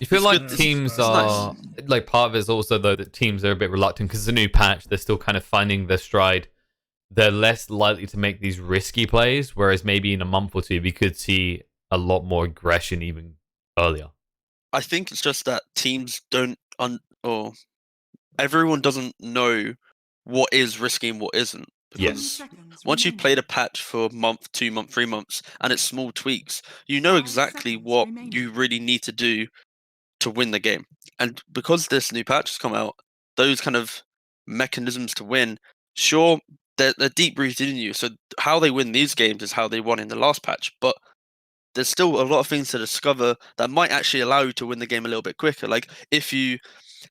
You feel It's like good. teams It's nice. are like part of it is also though that teams are a bit reluctant because it's a new patch. They're still kind of finding their stride. They're less likely to make these risky plays, whereas maybe in a month or two we could see a lot more aggression even earlier. I think it's just that teams don't or everyone doesn't know what is risky and what isn't. Because once you've played a patch for a month, 2 months, 3 months, and it's small tweaks, you know exactly what you really need to do to win the game. And because this new patch has come out, those kind of mechanisms to win, sure, they're deep rooted in you. So how they win these games is how they won in the last patch. But there's still a lot of things to discover that might actually allow you to win the game a little bit quicker. Like if you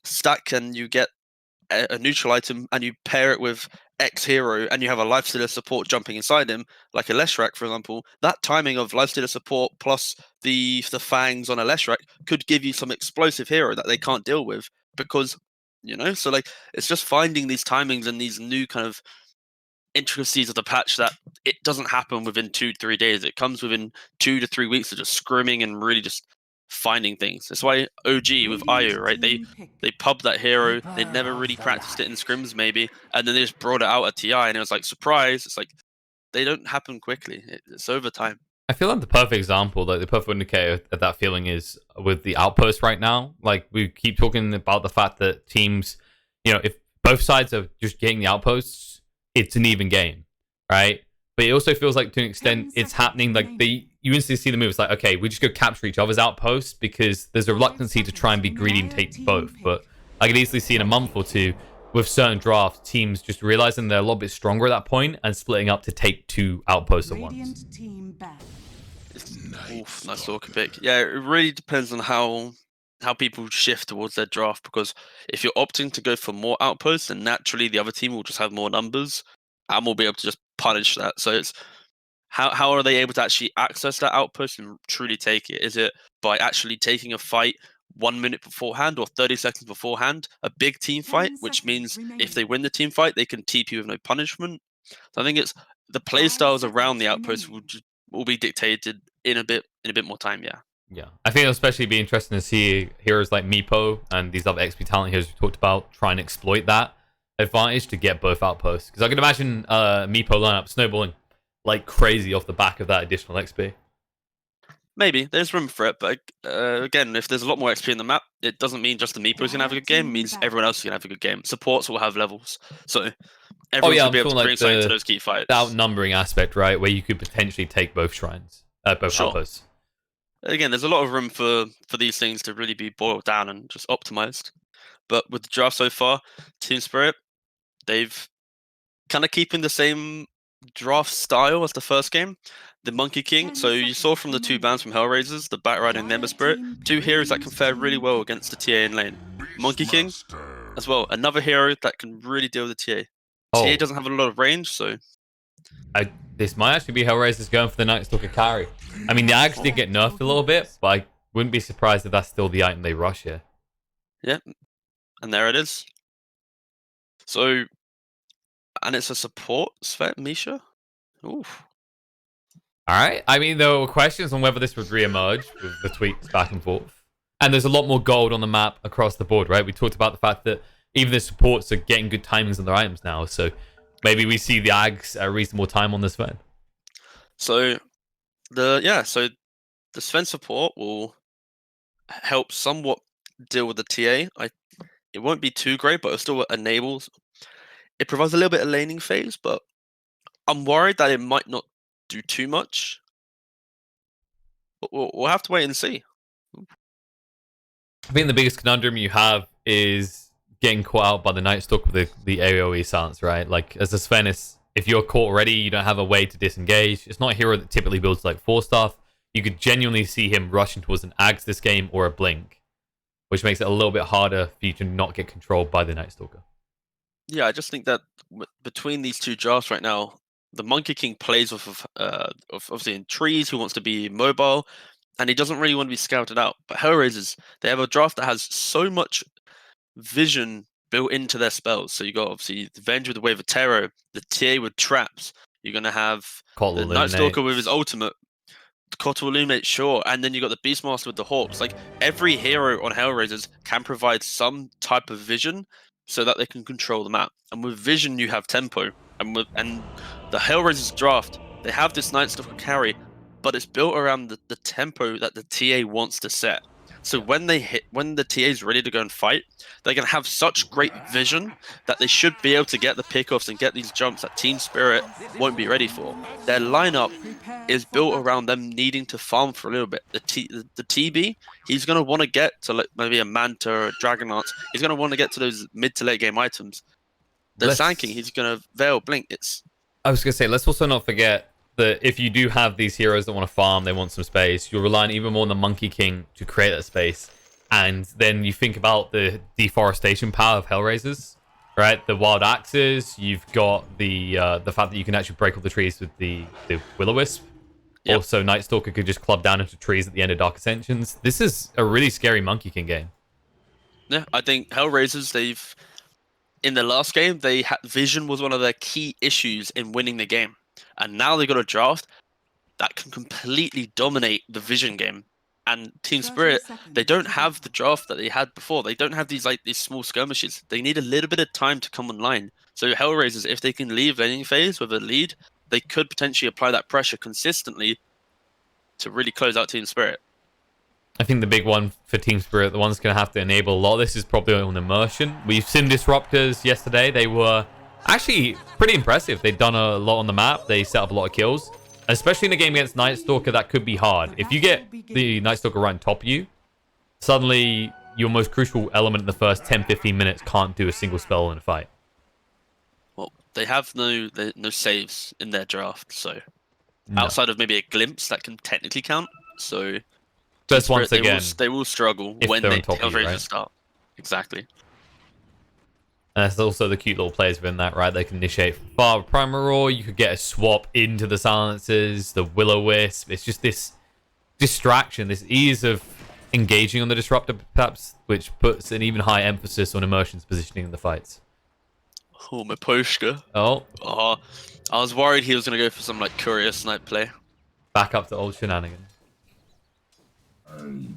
stack and you get a neutral item and you pair it with X hero and you have a lifestealer support jumping inside him, like a Leshrac, for example, that timing of lifestealer support plus the fangs on a Leshrac could give you some explosive hero that they can't deal with because so like it's just finding these timings and these new kind of intricacies of the patch that it doesn't happen within 2 to 3 days. It comes within 2 to 3 weeks of just scrimming and really just finding things. That's why OG with IO, right? They pubbed that hero. They never really practiced it in scrims, maybe, and then they just brought it out at TI, and it was like surprise. It's like they don't happen quickly. It's over time. I feel like the perfect example, like the perfect indicator of that feeling is with the outpost right now. Like we keep talking about the fact that teams, if both sides are just getting the outposts, it's an even game, right? But it also feels like to an extent it's happening like you instantly see the move. It's like, okay, we just go capture each other's outposts because there's a reluctancy to try and be greedy and take both. But I could easily see in a month or two with certain drafts, teams just realizing they're a little bit stronger at that point and splitting up to take two outposts at once. Nice talker pick. Yeah, it really depends on how people shift towards their draft because if you're opting to go for more outposts, then naturally the other team will just have more numbers and will be able to just punish that. So it's how are they able to actually access that outpost and truly take it? Is it by actually taking a fight 1 minute beforehand or 30 seconds beforehand, a big team fight, which means if they win the team fight, they can TP with no punishment. So I think it's the play styles around the outpost will be dictated in a bit more time. Yeah. Yeah, I think it'll especially be interesting to see heroes like Meepo and these other XP talent heroes we talked about try and exploit that advantage to get both outposts. Because I can imagine Meepo lineup snowballing like crazy off the back of that additional XP. Maybe there's room for it, but again, if there's a lot more XP in the map, it doesn't mean just the Meepo's gonna have a good game. It means everyone else is gonna have a good game. Supports will have levels, so Oh everyone's yeah, gonna I'm be able talking to bring like something to the those key fights. outnumbering aspect, right? Where you could potentially take both shrines, both Sure. outposts. Again, there's a lot of room for these things to really be boiled down and just optimized. But with the draft so far, Team Spirit, they've kind of keeping the same draft style as the first game. The Monkey King. So you saw from the two bans from HellRaisers, the Batrider and Nemba Spirit, two heroes that can fare really well against the TA in lane. Monkey King as well, another hero that can really deal with the TA. TA Oh, doesn't have a lot of range, so this might actually be HellRaisers going for the Night Stalker carry. I mean, the Ags did get nerfed a little bit, but I wouldn't be surprised if that's still the item they rush here. yeah, and there it is. So, and it's a support Svet Misha. Oof. All right. I mean, there were questions on whether this would re-emerge with the tweets back and forth. And there's a lot more gold on the map across the board, right? We talked about the fact that even the supports are getting good timings on their items now. So maybe we see the Ags at a reasonable time on this event. So so the Sven support will help somewhat deal with the TA. It won't be too great, but it still enables. It provides a little bit of laning phase, but I'm worried that it might not do too much. But we'll have to wait and see. I think the biggest conundrum you have is getting caught out by the Night Stalker with the AoE silence, right? Like, as a Svenis, if you're caught already, you don't have a way to disengage. It's not a hero that typically builds like 4-star. You could genuinely see him rushing towards an Ags this game or a Blink, which makes it a little bit harder for you to not get controlled by the Night Stalker. Yeah, I just think that between these two drafts right now, the Monkey King plays off of obviously in trees, who wants to be mobile, and he doesn't really want to be scouted out. But HellRaisers, they have a draft that has so much vision built into their spells. So you got obviously the Venge with the Wave of Terror, the TA with traps. You're gonna have Call the Night Stalker with his eliminates. ultimate. Kotter will illuminate, sure, and then you got the Beastmaster with the Hawks. Like every hero on HellRaisers can provide some type of vision so that they can control the map. And with vision, you have tempo. And the HellRaisers draft, they have this Night Stalker carry, but it's built around the tempo that the TA wants to set. So when the TA is ready to go and fight, they're gonna have such great vision that they should be able to get the pickoffs and get these jumps that Team Spirit won't be ready for. Their lineup is built around them needing to farm for a little bit. The TB, he's gonna want to get to like maybe a Manta or a Dragonlance. He's gonna want to get to those mid to late game items. The Sand King, he's gonna Veil Blink. I was gonna say, let's also not forget that if you do have these heroes that want to farm, they want some space, you're relying even more on the Monkey King to create that space. And then you think about the deforestation power of HellRaisers, right? The wild axes, you've got the fact that you can actually break all the trees with the Will-O-Wisp. Yep. Also, Night Stalker could just club down into trees at the end of Dark Ascensions. This is a really scary Monkey King game. Yeah, I think HellRaisers, in the last game, they had vision was one of their key issues in winning the game. And now they got a draft that can completely dominate the vision game. And Team Spirit, they don't have the draft that they had before. They don't have these small skirmishes. They need a little bit of time to come online. So HellRaisers, if they can leave laning phase with a lead, they could potentially apply that pressure consistently to really close out Team Spirit. I think the big one for Team Spirit, the one's going to have to enable a lot of this is probably on immersion. We've seen Disruptors yesterday. They were actually pretty impressive. They've done a lot on the map. They set up a lot of kills. Especially in a game against Night Stalker, that could be hard. If you get the Night Stalker right on top of you, suddenly your most crucial element in the first 10-15 minutes can't do a single spell in a fight. Well, they have no saves in their draft, so outside of maybe a glimpse that can technically count. So just once again, they will struggle when they start. Exactly. And that's also the cute little plays within that, right? They can initiate Far Primal, you could get a swap into the silences, the Will-O-Wisp. It's just this distraction, this ease of engaging on the Disruptor, perhaps, which puts an even higher emphasis on Immersion's positioning in the fights. Oh, my Poshka. Oh. I was worried he was going to go for some like Courier snipe play. Back up to old shenanigans. The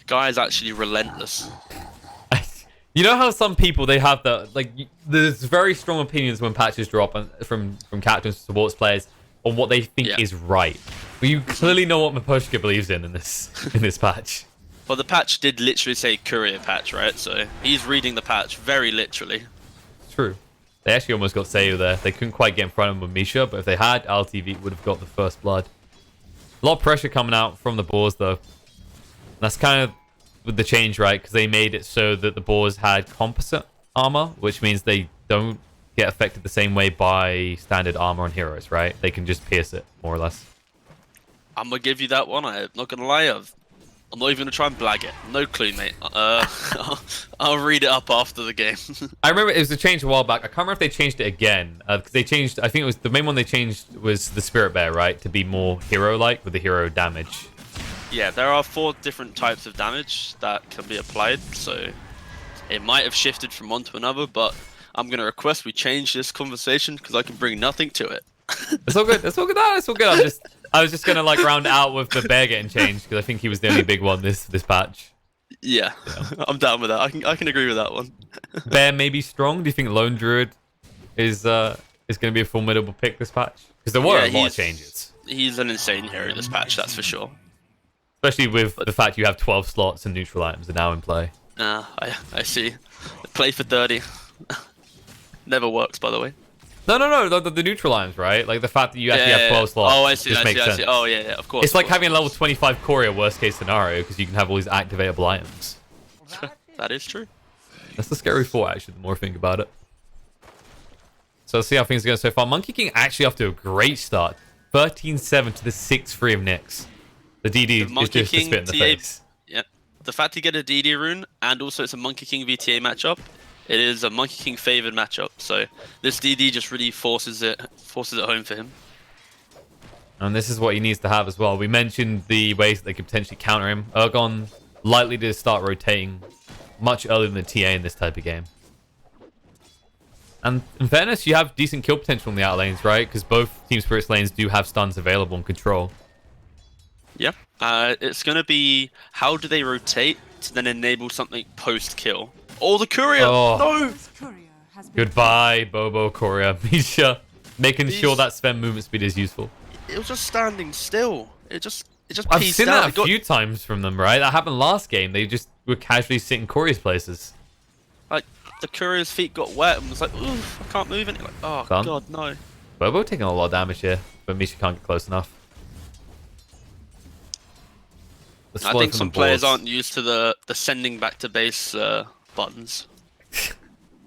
guy is actually relentless. You know how some people, they have there's very strong opinions when patches drop from captains to sports players on what they think is right. But you clearly know what Mapushka believes in this patch. Well, the patch did literally say Courier patch, right? So he's reading the patch very literally. True. They actually almost got Sayu there. They couldn't quite get in front of him with Misha, but if they had, LTV would have got the first blood. A lot of pressure coming out from the boars, though. That's kind of with the change, right? Because they made it so that the boars had composite armor, which means they don't get affected the same way by standard armor on heroes, right? They can just pierce it, more or less. I'm going to give you that one. I'm not going to lie. I'm not even going to try and blag it. No clue, mate. I'll read it up after the game. I remember it was a change a while back. I can't remember if they changed it again. Because they changed, I think it was the main one they changed was the Spirit Bear, right? To be more hero-like with the hero damage. Yeah, there are 4 different types of damage that can be applied, so it might have shifted from one to another, but I'm going to request we change this conversation because I can bring nothing to it. It's all good. It's all good. No, it's all good. I was just going to like round it out with the bear getting changed because I think he was the only big one this patch. Yeah, I'm down with that. I can agree with that one. Bear may be strong. Do you think Lone Druid is going to be a formidable pick this patch? Because there were a lot of changes. He's an insane hero this patch, that's for sure. Especially with the fact you have 12 slots and neutral items are now in play. I see. Play for 30. Never works, by the way. No, the neutral items, right? Like the fact that you actually have 12 slots. Oh, I see. Oh, yeah, of course. It's like having a level 25 courier worst case scenario because you can have all these activatable items. That is true. That's the scary thought, actually, the more I think about it. So let's see how things are going so far. Monkey King actually off to a great start. 13-7 to the 6-3 of Nyx. The DD is just a spit in the face. Yeah. The fact he get a DD rune, and also it's a Monkey King VTA matchup, it is a Monkey King favored matchup. So this DD just really forces it home for him. And this is what he needs to have as well. We mentioned the ways that they could potentially counter him. Urgon likely to start rotating much earlier than the TA in this type of game. And in fairness, you have decent kill potential in the out lanes, right? Because both Team Spirit's lanes do have stuns available and control. Yeah. It's gonna be how do they rotate to then enable something post-kill? Oh, the courier! Oh, No! goodbye, Bobo, Korea, Misha. Making sure These that Sven movement speed is useful. it was just standing still. It just I've pieced seen out. that a It got few times from them, right? That happened last game. They just were casually sitting Corey's places. like the courier's feet got wet and was like, oof, I can't move it. Like, oh Done. god, no. Bobo taking a lot of damage here, but Misha can't get close enough. I think some players aren't used to the sending back to base buttons.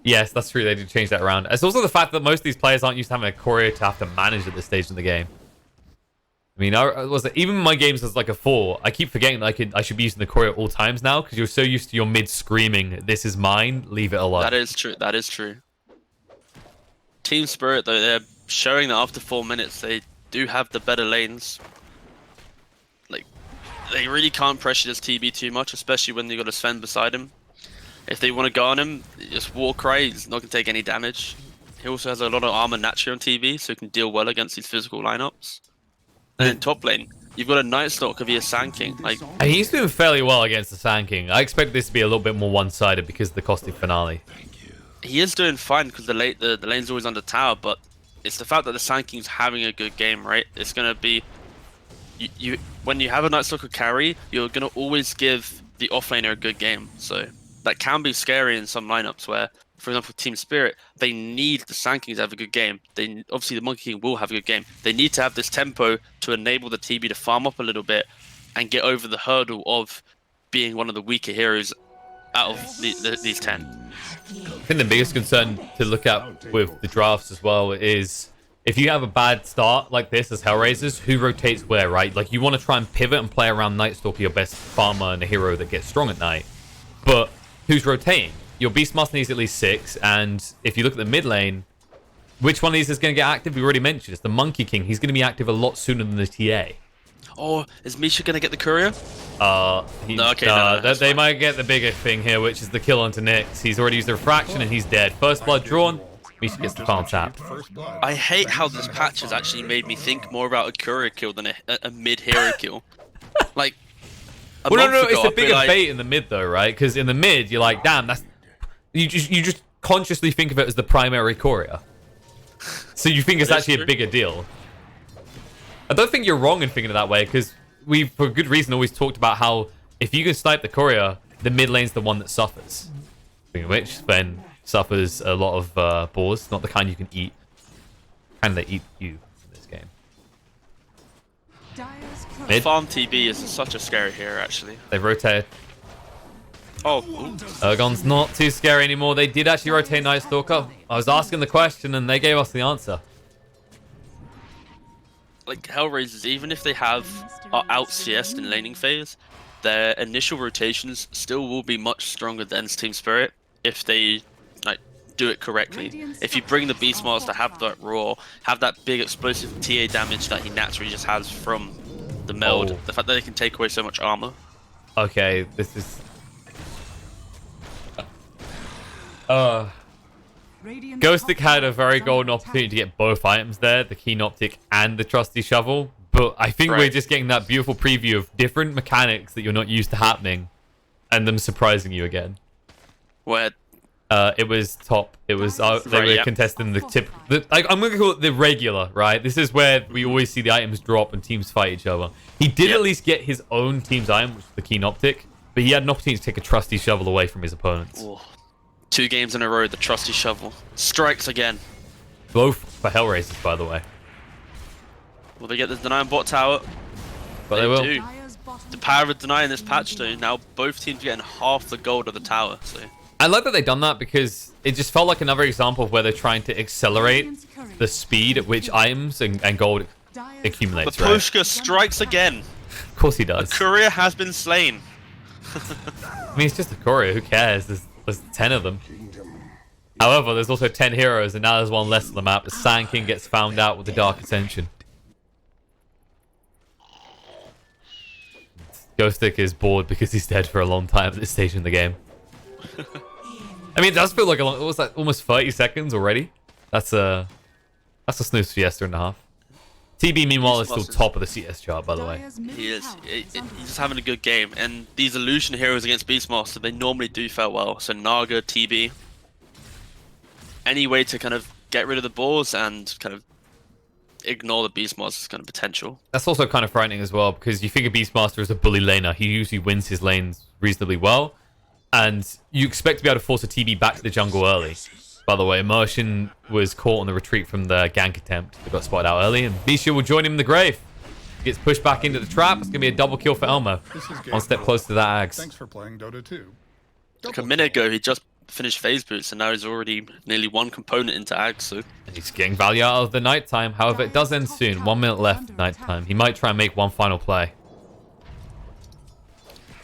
Yes, that's true. They did change that around. It's also the fact that most of these players aren't used to having a courier to have to manage at this stage in the game. I mean, even my games as like a 4, I keep forgetting that I should be using the courier at all times now because you're so used to your mid screaming, "This is mine, leave it alone." That is true. That is true. Team Spirit, though, they're showing that after 4 minutes, they do have the better lanes. Like, they really can't pressure this TB too much, especially when they got a Sven beside him. If they want to go on him, just Warcry, he's not going to take any damage. He also has a lot of armor naturally on TB, so he can deal well against these physical lineups. And in top lane, you've got a Night Stalker via Sand King. Like, and he's doing fairly well against the Sand King. I expect this to be a little bit more one-sided because of the Caustic Finale. he is doing fine because the lane's always under tower, but it's the fact that the Sand King's having a good game, right? It's going to be... You when you have a Night Stalker carry, you're going to always give the offlaner a good game. So that can be scary in some lineups where, for example, Team Spirit, they need the Sand King to have a good game. Obviously, the Monkey King will have a good game. They need to have this tempo to enable the TB to farm up a little bit and get over the hurdle of being one of the weaker heroes out of these 10. I think the biggest concern to look at with the drafts as well is if you have a bad start like this as HellRaisers, who rotates where, right? Like, you want to try and pivot and play around Night Stalker, your best farmer and a hero that gets strong at night. But who's rotating? Your Beastmaster needs at least 6, and if you look at the mid lane, which one of these is going to get active? We already mentioned it's the Monkey King. He's going to be active a lot sooner than the TA. Oh, is Misha going to get the courier? No, they fine. might get the bigger thing here, which is the kill onto Nyx. He's already used the refraction and he's dead. First blood drawn. Misha gets the final tap. I hate how this patch has actually made me think more about a courier kill than a mid-hero kill. Like, well, no, it's a bigger bait in the mid though, right? Because in the mid, you're like, damn, that's you just consciously think of it as the primary courier. So you think it's actually a bigger deal. I don't think you're wrong in thinking it that way, because we've, for good reason, always talked about how if you can snipe the courier, the mid lane's the one that suffers. Speaking of which, Sven suffers a lot of boars, not the kind you can eat. Kind that eat you in this game. Mid. Farm TB is such a scary hero, actually. They've rotated. Oh, Ergon's not too scary anymore. They did actually rotate Night Stalker. I was asking the question and they gave us the answer. Like, HellRaisers, even if they are out CS'd in laning phase, their initial rotations still will be much stronger than Team Spirit if they do it correctly. If you bring the Beastmaster, have that roar, have that big explosive TA damage that he naturally just has from the meld, the fact that they can take away so much armor. Okay, this is... Ghostic had a very golden opportunity to get both items there, the Keen Optic and the Trusty Shovel, but I think we're just getting that beautiful preview of different mechanics that you're not used to happening, and them surprising you again. Where? It was top. It was they were contesting the tip. I'm going to call it the regular, right? This is where we always see the items drop and teams fight each other. He did at least get his own team's item, which was the Keen Optic, but he had an opportunity to take a Trusty Shovel away from his opponents. Ooh. 2 games in a row, the Trusty Shovel strikes again. Both for HellRaisers, by the way. Will they get the Deny on bot tower? But they will. Do. The power of Deny in this patch, though, now both teams are getting half the gold of the tower. So I like that they've done that because it just felt like another example of where they're trying to accelerate the speed at which items and gold accumulates. The Pushka strikes again. Of course he does. A courier has been slain. I mean, it's just a courier. Who cares? There's 10 of them. However, there's also 10 heroes, and now there's one less on the map. The Sand King gets found out with the Dark Ascension. Ghostic is bored because he's dead for a long time at this stage in the game. I mean, it does feel like what was that? Almost 30 seconds already. That's a snooze fiesta and a half. TB, meanwhile, is still top of the CS chart, by the way. He is. He's just having a good game. And these illusion heroes against Beastmaster, they normally do fare well. So Naga, TB. Any way to kind of get rid of the balls and kind of ignore the Beastmaster's kind of potential. That's also kind of frightening as well, because you think of Beastmaster as a bully laner. He usually wins his lanes reasonably well. And you expect to be able to force a TB back to the jungle early. By the way, Immersion was caught on the retreat from the gank attempt. They got spotted out early, and Misha will join him in the grave. He gets pushed back into the trap. It's going to be a double kill for Elmo. One step closer to that Ags. Thanks for playing Dota 2. Like a minute ago, he just finished phase boots, and now he's already nearly one component into Ags, so... And he's getting value out of the nighttime. However, it does end soon. 1 minute left nighttime. He might try and make one final play.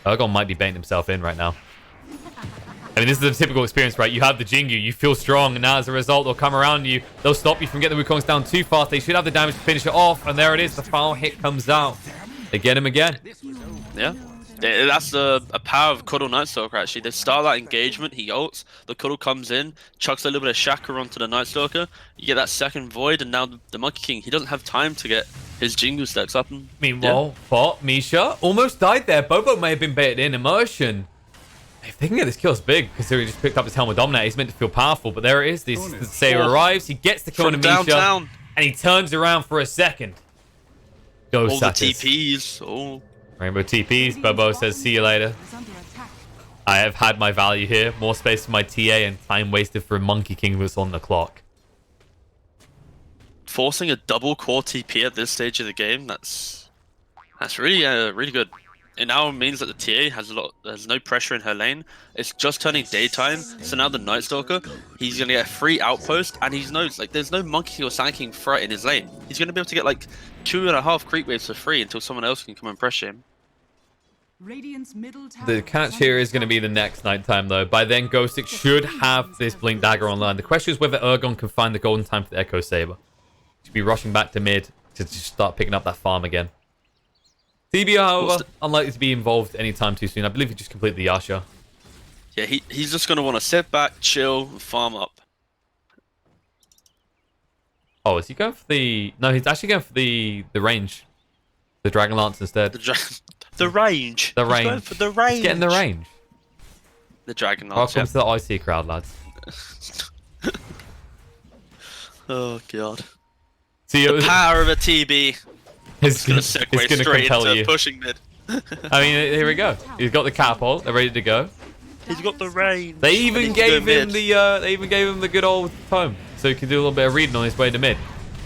Ergon might be baiting himself in right now. I mean, this is a typical experience, right? You have the Jingu, you feel strong, and now as a result, they'll come around you. They'll stop you from getting the Wukongs down too fast. They should have the damage to finish it off, and there it is. The final hit comes out. They get him again. Yeah. That's a power of Cuddle Night Stalker, actually. They start that engagement, he ults, the Cuddle comes in, chucks a little bit of Shaka onto the Night Stalker, you get that second Void, and now the Monkey King, he doesn't have time to get his Jingu stacks up. And, meanwhile, Bot, Misha, almost died there. Bobo may have been baited in. Immersion. If they can get this kill, it's big, considering he just picked up his Helmet Dominator. He's meant to feel powerful, but there it is. The Sayer arrives, he gets the kill on Misha, and he turns around for a second. Go all the TPs. Oh. Rainbow TPs. Bobo says, see you later. I have had my value here. More space for my TA and time wasted for a Monkey King who's on the clock. Forcing a double core TP at this stage of the game, that's really really good. It now means that the TA has no pressure in her lane. It's just turning daytime, so now the Night Stalker, he's gonna get a free outpost, and he knows like there's no Monkey King or Sand King threat in his lane. He's gonna be able to get like 2.5 creep waves for free until someone else can come and pressure him. The catch here is going to be the next nighttime, though. By then, Ghostic should have this Blink Dagger online. The question is whether Ergon can find the golden time for the Echo Saber. Should be rushing back to mid to just start picking up that farm again. TB, however, unlikely to be involved anytime too soon. I believe he just completed the Yasha. Yeah, he's just going to want to sit back, chill, farm up. Oh, is he going for the... No, he's actually going for the range. The Dragon Lance instead. The range. The range. He's going for the range. He's getting the range. The Dragon Lance. Welcome to the IC crowd, lads. Oh, God. See, the power of a TB. It's going to straight into you. Pushing mid. I mean, here we go. He's got the catapult. They're ready to go. He's got the range. They even gave him the good old foam, so he can do a little bit of reading on his way to mid.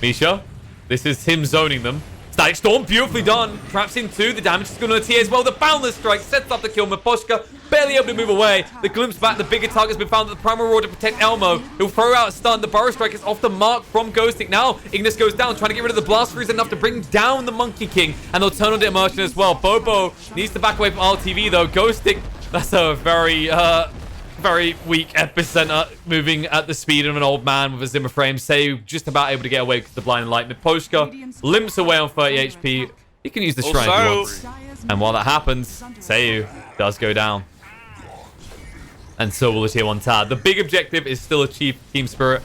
Misha, this is him zoning them. Static Storm, beautifully done. Traps in two. The damage is going on the TA as well. The Boundless Strike sets up the kill. Miposhka barely able to move away. The glimpse back. The bigger target's been found at the Primal Roar to protect Elmo. He'll throw out a stun. The Burrow Strike is off the mark from Ghostic. Now, Ignis goes down, trying to get rid of the Blast Freeze enough to bring down the Monkey King. And they'll turn on the Immersion as well. Bobo needs to back away from RTV, though. Ghostic, that's a very weak epicenter, moving at the speed of an old man with a Zimmer frame. Say just about able to get away because of the blinding light. Miposhka limps away on 30 HP. He can use the shrine if he wants. And while that happens, Sayu does go down. And so will the tier 1 Tad. The big objective is still achieve Team Spirit,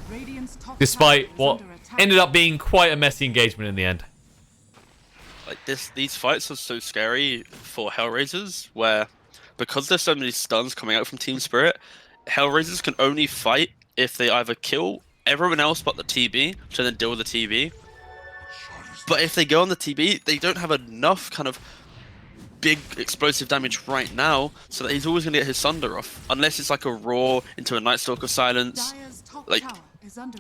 despite what ended up being quite a messy engagement in the end. Like these fights are so scary for HellRaisers, where because there's so many stuns coming out from Team Spirit, HellRaisers can only fight if they either kill everyone else but the TB, to then deal with the TB. But if they go on the TB, they don't have enough kind of big explosive damage right now, so that he's always going to get his Sunder off. Unless it's like a Roar into a Night Stalker Silence. Like,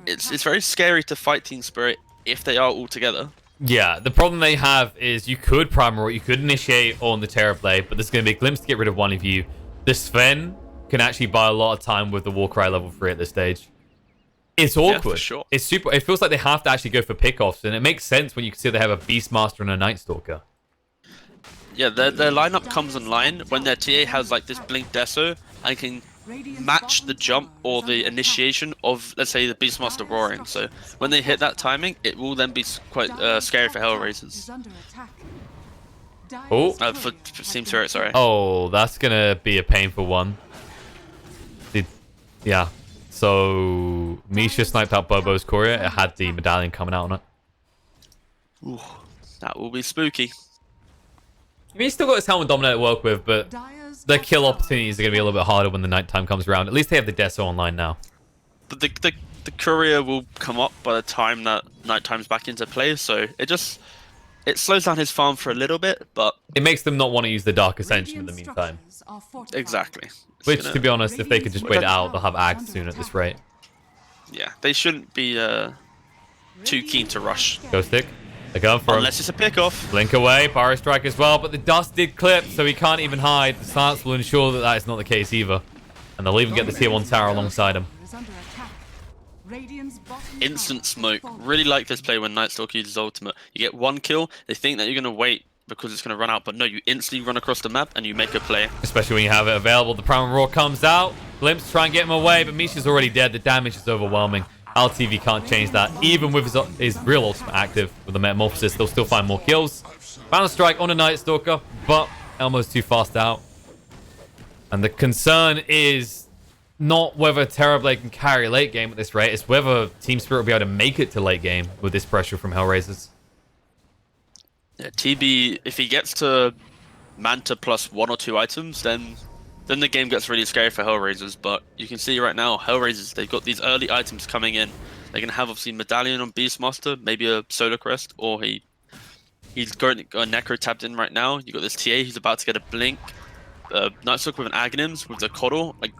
it's very scary to fight Team Spirit if they are all together. Yeah, the problem they have is you could Primal, you could initiate on the Terrorblade, but there's going to be a glimpse to get rid of one of you. The Sven can actually buy a lot of time with the Warcry level 3 at this stage. It's awkward. Yeah, for sure. It's super. It feels like they have to actually go for pickoffs, and it makes sense when you consider they have a Beastmaster and a Night Stalker. Yeah, their lineup comes online when their TA has like this Blink Deso and can match the jump or the initiation of, let's say, the Beastmaster roaring. So when they hit that timing, it will then be quite scary for HellRaisers. Oh, for Team Spirit, sorry. Oh, that's gonna be a painful one. Yeah. So Misha sniped out Bobo's courier. It had the medallion coming out on it. Ooh, that will be spooky. I mean, he's still got his Helmet Dominate to work with, but the kill opportunities are going to be a little bit harder when the nighttime comes around. At least they have the Deso online now. But the courier will come up by the time that nighttime's back into play, so it slows down his farm for a little bit, but it makes them not want to use the Dark Ascension in the meantime. Exactly. Which, to be honest, if they could just wait it out, they'll have Ags soon at this rate. Yeah, they shouldn't be too keen to rush. Ghost Stick. They're going for Unless it's a pick-off. Blink away, Pyro Strike as well, but the dust did clip, so he can't even hide. The silence will ensure that that is not the case either. And they'll even get the tier 1 tower alongside him. Instant smoke. Really like this play when Night Stalker uses ultimate. You get 1 kill, they think that you're going to wait because it's going to run out, but no, you instantly run across the map and you make a play. Especially when you have it available. The Primal Roar comes out. Glimpse try and get him away, but Misha's already dead. The damage is overwhelming. LTV can't change that. Even with his real ultimate active with the Metamorphosis, they'll still find more kills. Balance Strike on a Night Stalker, but Elmo's too fast out. And the concern is not whether Terrorblade can carry late game at this rate, it's whether Team Spirit will be able to make it to late game with this pressure from HellRaisers. Yeah, TB, if he gets to Manta plus 1 or 2 items, then the game gets really scary for HellRaisers. But you can see right now, HellRaisers, they've got these early items coming in. They're going to have, obviously, Medallion on Beastmaster, maybe a Solar Crest, or he's got a Necro tapped in right now. You got this TA, he's about to get a Blink. Nightstalker with an Aghanims, with the Coddle. Like,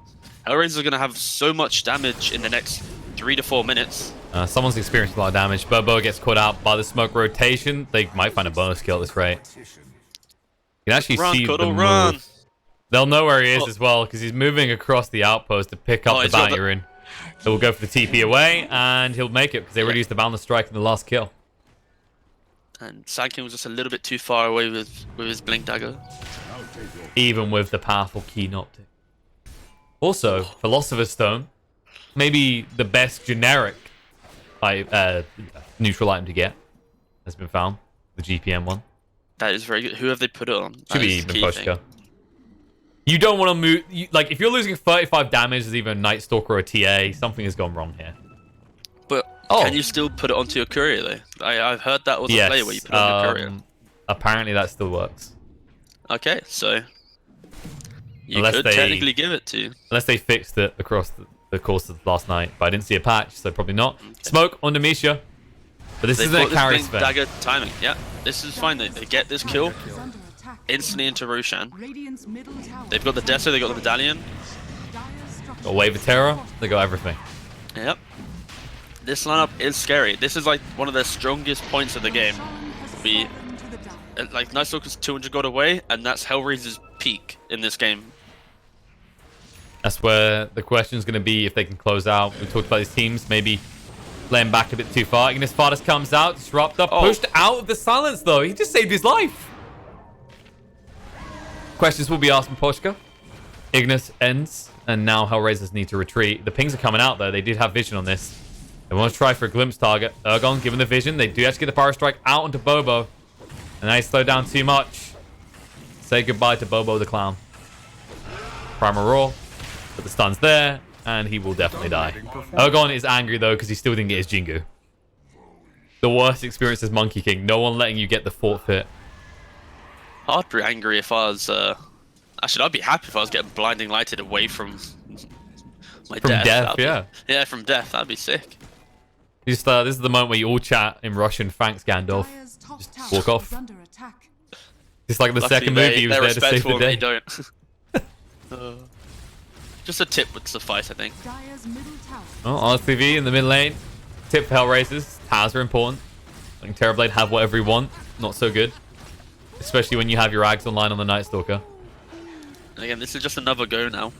HellRaisers are going to have so much damage in the next 3 to 4 minutes. Someone's experienced a lot of damage. Bobo gets caught out by the smoke rotation. They might find a bonus kill at this rate. You can actually see Coddle, the run. move. They'll know where he is as well, because he's moving across the outpost to pick up the bounty rune. So we'll go for the TP away, and he'll make it, because they already used the Boundless Strike in the last kill. And Sandking was just a little bit too far away with his Blink Dagger. Even with the powerful Keen Optic. Also, Philosopher's Stone, maybe the best generic neutral item to get, has been found. The GPM one. That is very good. Who have they put it on? Should be Miposhka. You don't want to move... like, if you're losing 35 damage as either a Night Stalker or a TA, something has gone wrong here. But can you still put it onto your courier, though? I've heard that was a play where you put it on your courier. Apparently that still works. Okay, so... you could technically give it to... unless they fixed it across the course of last night. But I didn't see a patch, so probably not. Okay. Smoke on Demisha. But this isn't a carry spin. Dagger timing. Yeah, this is fine. They get this kill instantly into Roshan. They've got the Deso, they've got the Medallion. Got a Wave of Terror. They got everything. Yep. This lineup is scary. This is like one of the strongest points of the game. Like Night Stalker's 200 gold away, and that's HellRaiser's peak in this game. That's where the question is going to be if they can close out. We talked about these teams maybe laying back a bit too far. Ignis Fardus comes out, Disruptor pushed out of the silence though. He just saved his life. Questions will be asked from Poshka. Ignis ends, and now HellRaisers need to retreat. The pings are coming out though. They did have vision on this. They want to try for a glimpse target. Ergon given the vision. They do actually get the Pyro Strike out onto Bobo. And they slow down too much. Say goodbye to Bobo the Clown. Primal Roar. But the stun's there, and he will definitely die. Ergon is angry, though, because he still didn't get his Jingu. The worst experience as Monkey King. No one letting you get the forfeit. I'd be angry if I was... actually, I'd be happy if I was getting blinding lighted away from my death. Yeah, from death. That'd be sick. Just, this is the moment where you all chat in Russian, thanks Gandalf. Just walk off. Just like the second movie, he was there to save the day. They don't. Just a tip would suffice, I think. Oh, RTV in the mid lane. Tip for HellRaisers. Towers are important. Letting Terrorblade have whatever you want. Not so good. Especially when you have your Ags online on the Night Stalker. And again, this is just another go now.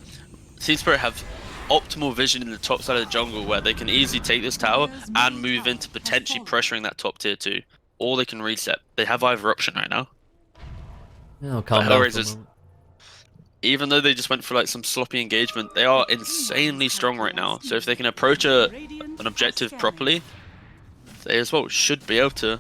Team Spirit have optimal vision in the top side of the jungle where they can easily take this tower and move into potentially pressuring that top tier 2. Or they can reset. They have either option right now. Oh, calm down. Even though they just went for like some sloppy engagement, they are insanely strong right now. So if they can approach an objective properly, they as well should be able to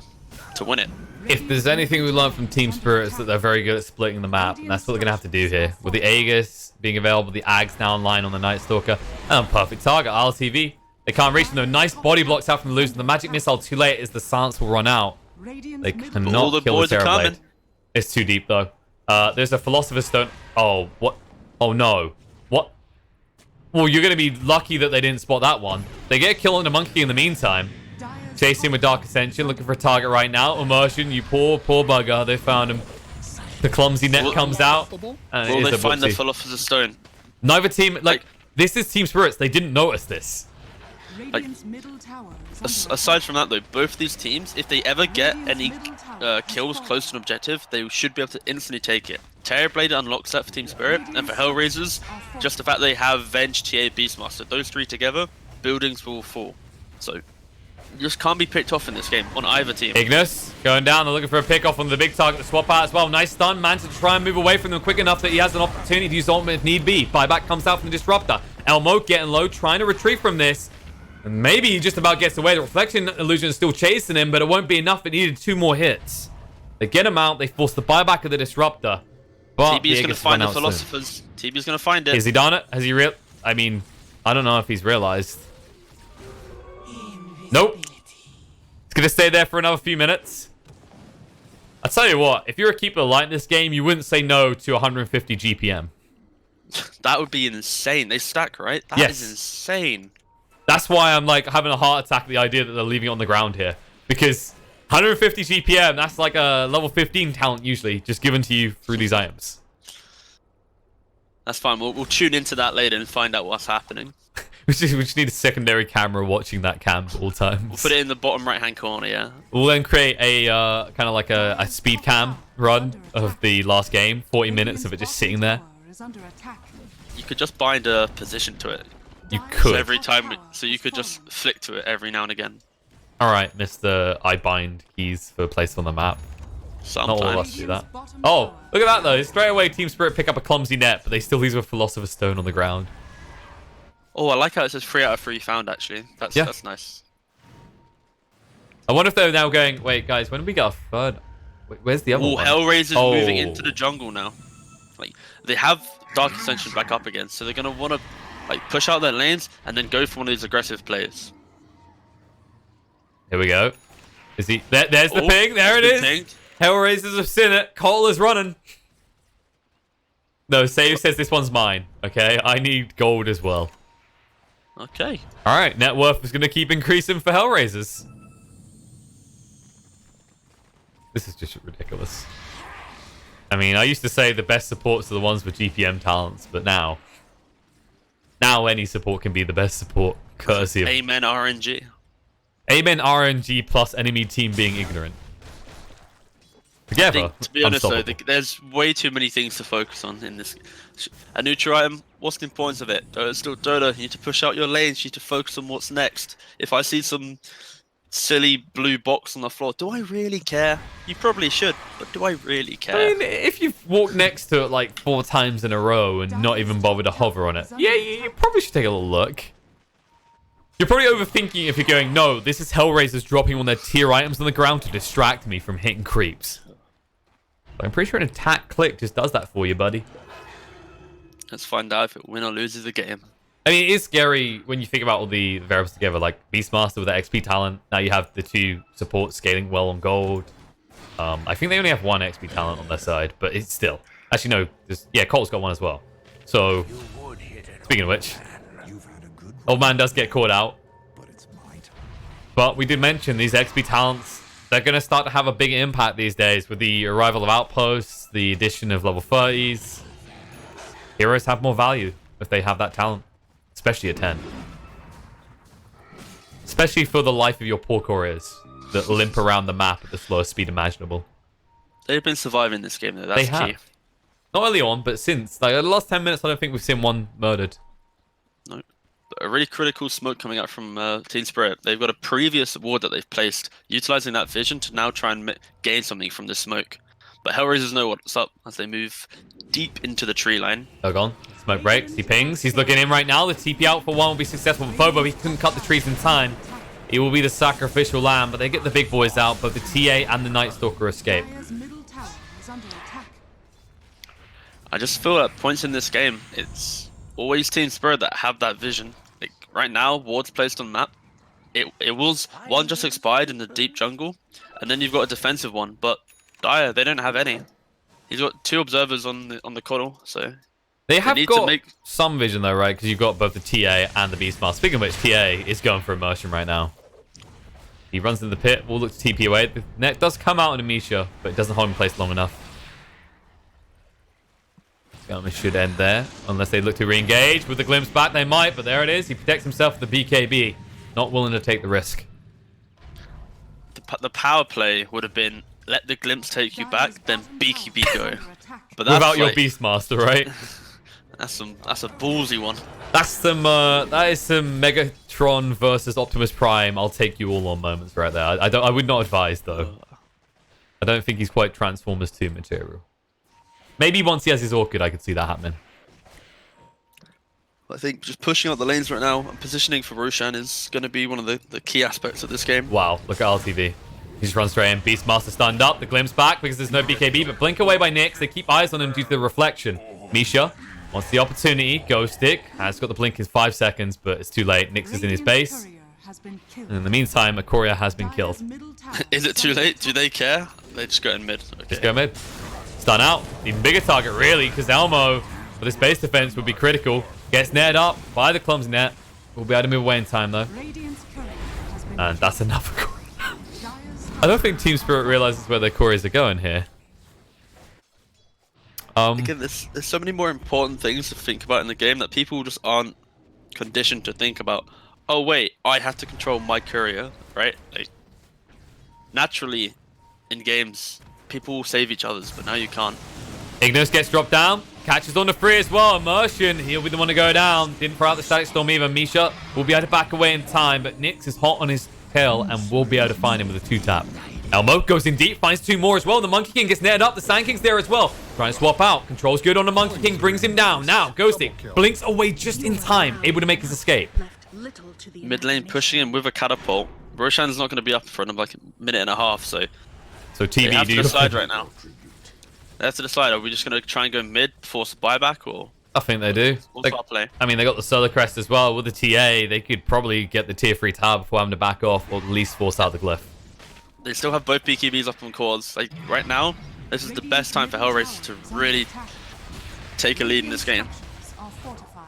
win it. If there's anything we learned from Team Spirit, it's that they're very good at splitting the map, and that's what they're going to have to do here. With the Aegis being available, the Ags now online on the Night Stalker, and perfect target, LTV. They can't reach them though. Nice body blocks out from the losing. The magic missile too late as the silence will run out. They cannot the kill the boys are Terrorblade. coming. It's too deep, though. There's a Philosopher's Stone. Oh, what? Oh, no. What? Well, you're going to be lucky that they didn't spot that one. They get a kill on the monkey in the meantime. Chasing with Dark Ascension, looking for a target right now. Immersion, you poor bugger. They found him. The clumsy net comes out. And Will they find the Philosopher's Stone? Neither team, like, this is Team Spirits. They didn't notice this. Like, aside from that, though, both these teams, if they ever get any kills close to an objective, they should be able to instantly take it. Terrorblade unlocks that for Team Spirit, and for HellRaisers, just the fact they have Venge, TA, Beastmaster, those three together, buildings will fall. So, you just can't be picked off in this game on either team. Ignis going down. They're looking for a pick off on the big target to swap out as well. Nice stun. Managed to try and move away from them quick enough that he has an opportunity to use ultimate if need be. Buyback comes out from the Disruptor. Elmo getting low, trying to retreat from this. And maybe he just about gets away. The Reflection Illusion is still chasing him, but it won't be enough. It needed 2 more hits. They get him out. They force the buyback of the Disruptor. But TB is going to find the Philosophers. TB is going to find it. Has he done it? Has he I mean, I don't know if he's realized. Nope. It's going to stay there for another few minutes. I'll tell you what. If you're a keeper light in this game, you wouldn't say no to 150 GPM. That would be insane. They stack, right? That is insane. That's why I'm like having a heart attack at the idea that they're leaving it on the ground here. Because 150 GPM, that's like a level 15 talent usually, just given to you through these items. That's fine. We'll tune into that later and find out what's happening. we just need a secondary camera watching that cam at all times. We'll put it in the bottom right-hand corner, yeah. We'll then create a kind of like a speed cam run of the last game. 40 minutes of it just sitting there. You could just bind a position to it. You could. So every time, so you could just flick to it every now and again. Alright, Mr. I bind keys for place on the map. Sometimes. Not all of us do that. Oh, look at that though. Straight away, Team Spirit pick up a clumsy net, but they still leave a Philosopher's Stone on the ground. Oh, I like how it says 3 out of 3 found, actually. That's nice. I wonder if they're now going, wait, guys, when did we get our third? Wait, where's the other one? HellRaisers moving into the jungle now. Like, they have Dark Ascension back up again, so they're going to want to like push out their lanes and then go for one of these aggressive players. Here we go. Is he? There's the ping. There it is. Pinged. HellRaisers have seen it. Cole is running. No, Save says this one's mine. Okay, I need gold as well. Okay. All right, net worth is going to keep increasing for HellRaisers. This is just ridiculous. I mean, I used to say the best supports are the ones with GPM talents, but now any support can be the best support, courtesy of... Amen RNG. Amen RNG plus enemy team being ignorant. Together, to be honest though, there's way too many things to focus on in this. A neutral item, what's the importance of it? It's still Dota, you need to push out your lanes, you need to focus on what's next. If I see some silly blue box on the floor, do I really care? You probably should, but do I really care? I mean, if you've walked next to it like 4 times in a row and not even bothered to hover on it, yeah, you probably should take a little look. You're probably overthinking if you're going, no, this is HellRaisers dropping on their tier items on the ground to distract me from hitting creeps. But I'm pretty sure an attack click just does that for you, buddy. Let's find out if it win or loses the game. I mean, it is scary when you think about all the variables together, like Beastmaster with that XP talent. Now you have the 2 supports scaling well on gold. I think they only have 1 XP talent on their side, but it's still... Actually, no. Yeah, Cole's got 1 as well. So, speaking of which, Old Man does get caught out. But we did mention these XP talents, they're going to start to have a bigger impact these days with the arrival of Outposts, the addition of level 30s. Heroes have more value if they have that talent. Especially at 10. Especially for the life of your poor couriers that limp around the map at the slowest speed imaginable. They've been surviving this game though, that's key. Not early on, but since. Like, the last 10 minutes, I don't think we've seen 1 murdered. No. A really critical smoke coming out from Team Spirit. They've got a previous ward that they've placed, utilizing that vision to now try and gain something from the smoke. But HellRaisers know what's up as they move deep into the tree line. They're gone. Smoke breaks. He pings. He's looking in right now. The TP out for 1 will be successful for Bobo. He couldn't cut the trees in time. He will be the sacrificial lamb, but they get the big boys out. Both the TA and the Night Stalker escape. I just feel at points in this game, it's always Team Spirit that have that vision. Like right now, wards placed on map. it was one just expired in the deep jungle, and then you've got a defensive one. But Dire, they don't have any. He's got 2 observers on the coddle, so They have need got to make some vision though, right? Because you've got both the TA and the Beastmaster. Speaking of which, TA is going for immersion right now. He runs into the pit. Will look to TP away. The net does come out in Amisha, but it doesn't hold in place long enough. This should end there, unless they look to re-engage. With the glimpse back, they might, but there it is. He protects himself with the BKB. Not willing to take the risk. the power play would have been let the glimpse take you back, then BKB go. But that's without your like, Beastmaster, right? that's a ballsy one. That's some that is some Megatron versus Optimus Prime. I'll take you all on moments right there. I would not advise though. I don't think he's quite Transformers 2 material. Maybe once he has his Orchid, I could see that happening. I think just pushing out the lanes right now and positioning for Roshan is going to be one of the key aspects of this game. Wow, look at LTV. He just runs straight in. Beastmaster stunned up. The glimpse back because there's no BKB, but blink away by Nyx. They keep eyes on him due to the reflection. Misha wants the opportunity. Ghost Stick has got the blink in 5 seconds, but it's too late. Nyx is in his base. And in the meantime, a courier has been killed. Is it too late? Do they care? They just go in mid. Okay. Just go mid. Stun out. Even bigger target, really, because Elmo, with his base defense, would be critical. Gets netted up by the clumsy net. We'll be able to move away in time, though. And that's enough. I don't think Team Spirit realizes where their couriers are going here. Again, there's so many more important things to think about in the game that people just aren't conditioned to think about. Oh wait, I have to control my courier, right? Like, naturally, in games, people will save each other's, but now you can't. Ignis gets dropped down. Catches on the free as well. Immersion. He'll be the one to go down. Didn't throw out the Static Storm either. Misha will be able to back away in time, but Nyx is hot on his tail and will be able to find him with a 2-tap. Elmo goes in deep, finds 2 more as well. The Monkey King gets netted up. The Sand King's there as well. Trying to swap out. Controls good on the Monkey King. Brings him down. Now, Ghosting blinks away just in time. Able to make his escape. Mid lane pushing him with a catapult. Roshan's not going to be up for another like a minute and a half, so TV, they have to decide right now. They have to decide, are we just going to try and go mid, force a buyback, or... I think they do. Play? I mean, they got the Solar Crest as well. With the TA, they could probably get the tier 3 tower before having to back off, or at least force out the glyph. They still have both BKBs up on cores. Like, right now, this is the best time for HellRaisers to really take a lead in this game.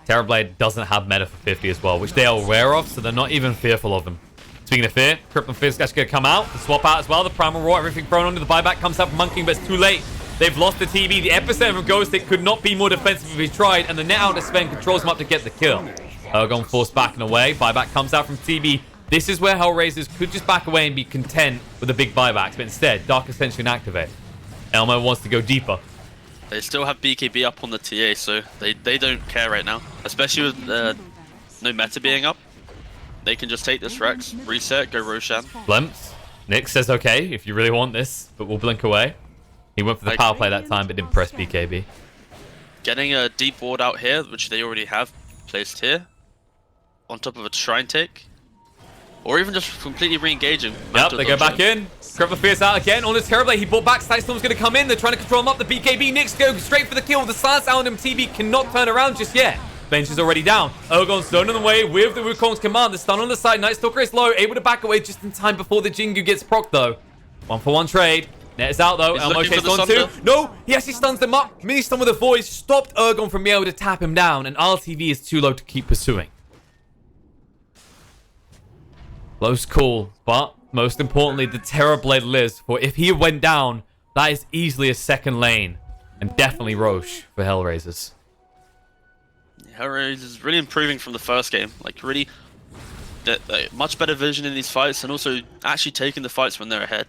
Terrorblade doesn't have meta for 50 as well, which they are aware of, so they're not even fearful of him. Speaking of fear, Crippling Fear's actually going to come out, the swap out as well, the Primal Roar, everything thrown onto the buyback comes out from Monkey King, but it's too late. They've lost the TB. The epicenter of Ghost Stick could not be more defensive if he tried, and the net out to Sven controls him up to get the kill. Ergon forced back and away. Buyback comes out from TB. This is where HellRaisers could just back away and be content with the big buybacks, but instead, Dark Ascension activate. Elmo wants to go deeper. They still have BKB up on the TA, so they don't care right now. Especially with no meta being up. They can just take this Rex, reset, go Roshan. Glimpse. Nyx says, okay, if you really want this, but we'll blink away. He went for the power play that time, but didn't press BKB. Getting a deep ward out here, which they already have placed here, on top of a shrine take, or even just completely re-engaging. Yep, they go back in. Crippling Fierce out again on his Terrorblade. He brought back. Static Storm's going to come in. They're trying to control him up. The BKB. Nyx go straight for the kill. The silence out on him. TB cannot turn around just yet. Bench is already down. Ergon's thrown on the way with the Wukong's command. The stun on the side. Night Stalker is low. Able to back away just in time before the Jingu gets procced though. 1-for-1 trade. Net is out though. Elmo chased on too. No, he actually stuns them up. Mini stun with a voice. Stopped Ergon from being able to tap him down. And RTV is too low to keep pursuing. Close call. But most importantly, the Terrorblade lives. For if he went down, that is easily a second lane. And definitely Roche for HellRaisers. HellRaisers is really improving from the first game. Like, really much better vision in these fights, and also actually taking the fights when they're ahead.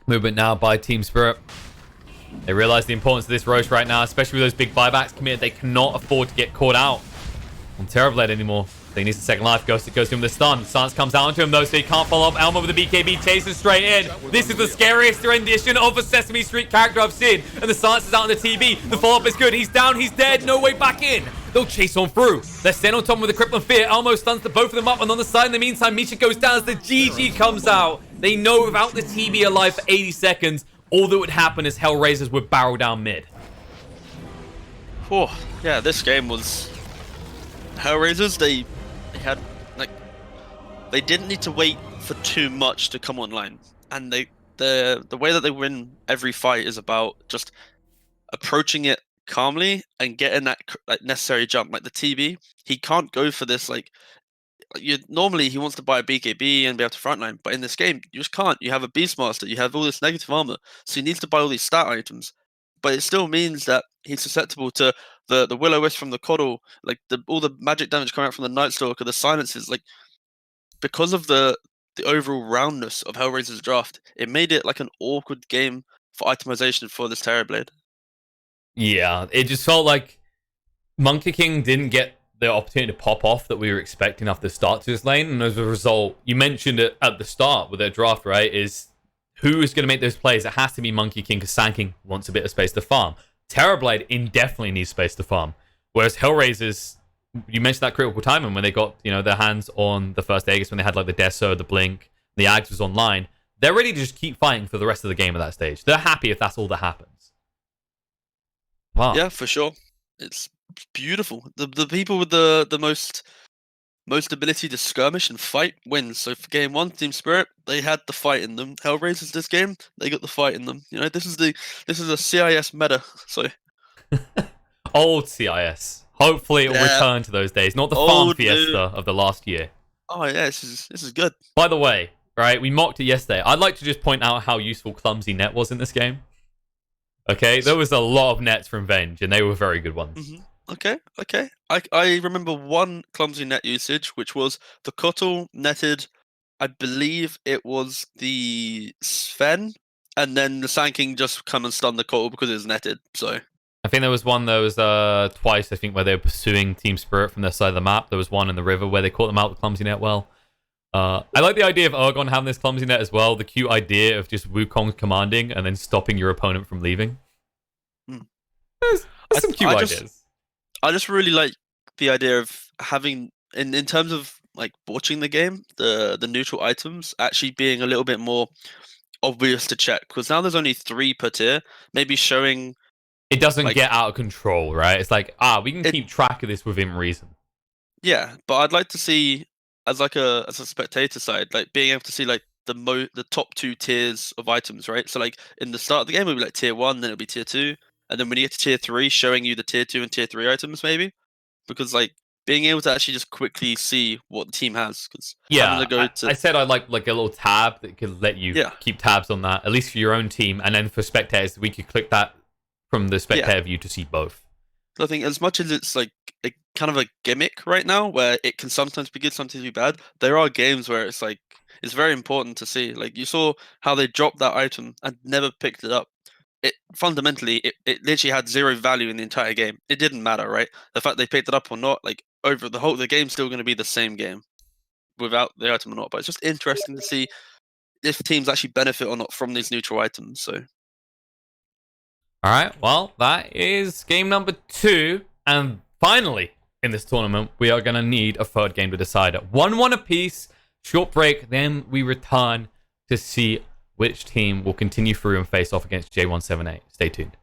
Movement now by Team Spirit. They realize the importance of this Roche right now, especially with those big buybacks committed. They cannot afford to get caught out on Terrorblade anymore. He needs the second life. Ghost goes to him with the stun. Silence comes out onto him though, so he can't follow up. Elmo with the BKB chases straight in. This is the scariest rendition of a Sesame Street character I've seen. And the silence is out on the TB. The follow-up is good. He's down. He's dead. No way back in. They'll chase on through. They're staying on top with the Crippling Fear. Elmo stuns the both of them up. And on the side, in the meantime, Misha goes down as the GG comes out. They know without the TB alive for 80 seconds, all that would happen is HellRaisers would barrel down mid. Oh, yeah, this game was... HellRaisers, They had like they didn't need to wait for too much to come online, and the way that they win every fight is about just approaching it calmly and getting that like necessary jump. Like the TB, he can't go for this normally he wants to buy a BKB and be able to frontline, but in this game you just can't. You have a Beastmaster, you have all this negative armor, so he needs to buy all these stat items. But it still means that he's susceptible to the Will-O-Wisp from the Coddle, like all the magic damage coming out from the Night Stalker, the silences, like because of the overall roundness of Hellraiser's draft, it made it like an awkward game for itemization for this Terrorblade. Yeah, it just felt like Monkey King didn't get the opportunity to pop off that we were expecting after the start to this lane, and as a result, you mentioned it at the start with their draft, right? Is who is going to make those plays? It has to be Monkey King, because Sand King wants a bit of space to farm. Terrorblade indefinitely needs space to farm, whereas Hellraisers, you mentioned that critical timing when they got their hands on the first Aegis, when they had like the Deso, the Blink, the Ags was online. They're ready to just keep fighting for the rest of the game at that stage. They're happy if that's all that happens. Wow. Yeah, for sure. It's beautiful. The people with the most ability to skirmish and fight wins. So for game one, Team Spirit, they had the fight in them. Hellraisers this game, they got the fight in them. This is a CIS meta. So old CIS. Hopefully it'll return to those days, not the farm fiesta of the last year. Oh yeah, this is good. By the way, right, we mocked it yesterday. I'd like to just point out how useful Clumsy Net was in this game. Okay, there was a lot of nets from Venge, and they were very good ones. Mm-hmm. Okay. I remember one clumsy net usage, which was the Cottle netted, I believe it was the Sven, and then the Sand King just come and stun the Cottle because it was netted, so... I think there was one that was twice, I think, where they were pursuing Team Spirit from their side of the map. There was one in the river where they caught them out with Clumsy Net well. I like the idea of Urgon having this Clumsy Net as well. The cute idea of just Wukong commanding and then stopping your opponent from leaving. There's some cute ideas. I just really like the idea of having, in terms of like watching the game, the neutral items actually being a little bit more obvious to check, because now there's only 3 per tier. Maybe showing it doesn't get out of control, right? It's like we can keep track of this within reason. Yeah, but I'd like to see as a spectator side, like being able to see like the top 2 tiers of items, right? So like in the start of the game, it'll be like tier 1, then it'll be tier 2. And then when you get to tier 3, showing you the tier 2 and tier 3 items, maybe? Because, like, being able to actually just quickly see what the team has. Cause I said I'd like a little tab that could let you keep tabs on that, at least for your own team. And then for spectators, we could click that from the spectator view to see both. I think as much as it's, like, a kind of a gimmick right now, where it can sometimes be good, sometimes be bad, there are games where it's, like, it's very important to see. Like, you saw how they dropped that item and never picked it up. It fundamentally, it literally had 0 value in the entire game. It didn't matter, right? The fact they picked it up or not, like over the game's still going to be the same game without the item or not. But it's just interesting to see if teams actually benefit or not from these neutral items. So, all right, well, that is game number 2, and finally in this tournament, we are going to need a third game to decide it. 1-1 apiece. Short break, then we return to see which team will continue through and face off against J178. Stay tuned.